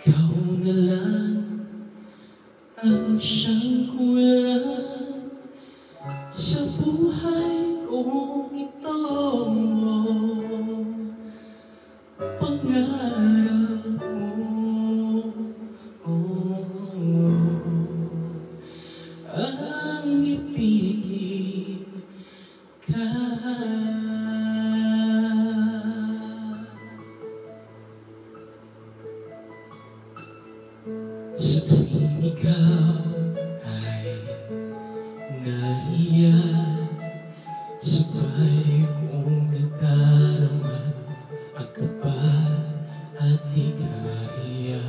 Ikaw na lang ang siyang kulang sa buhay kong ito. Pangarap mo ang ibigin ka. Sa tuwing ikaw ay nahiya, sabay kong nadarama ang kaba at ligaya.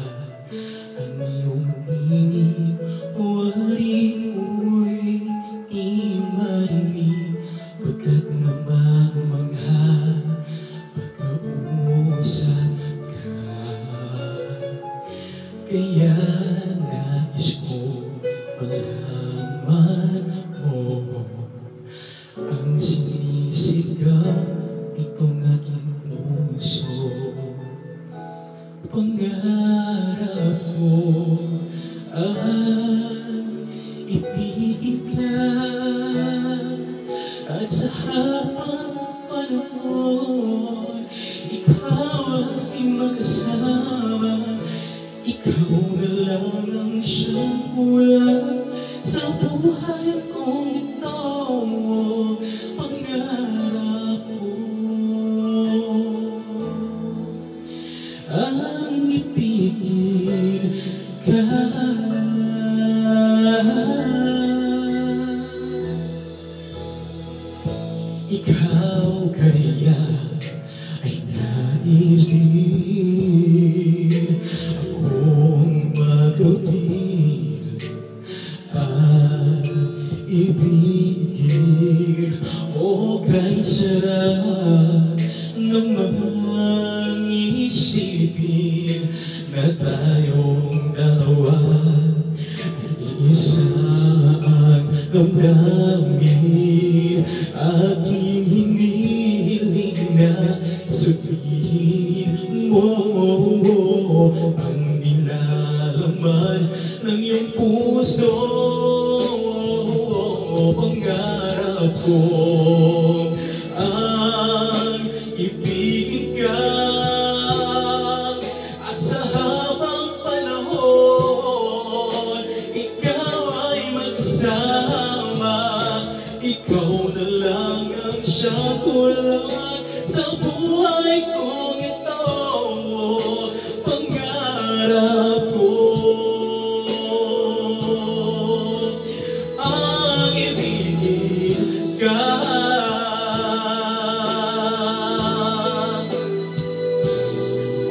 Ang iyong pinig, wari mo'y di marinig, pagkat namamangha pagkausap ka. Kaya nais ko malaman mo ang sinisigaw itong aking puso. Pangarap ko ang ibigin ka, at sa habang panahon ikaw ay magkasama. Ikaw na lang ang siyang kulang sa buhay kong ito. Pangarap ko ang ibigin ka. Ikaw kaya ay nais din akong magawin at ibigin. O kay sarap namang isipin na tayong dalawa ay isa ang damdamin. Aking hinihiling na sabihin mo ang nilalaman ng iyong puso. Pangarap ko ang ibigin ka, at sa habang panahon ikaw ay magsama. Ikaw na lang ang siyang kulang sa buhay kong ito. Pangarap ko ang ibigin ka.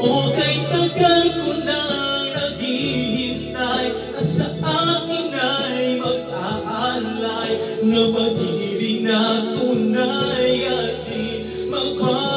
O kay tagal ko nang naghihintay, na sa akin ay mag-aalay na pag-ibig na tunay at di magbabago.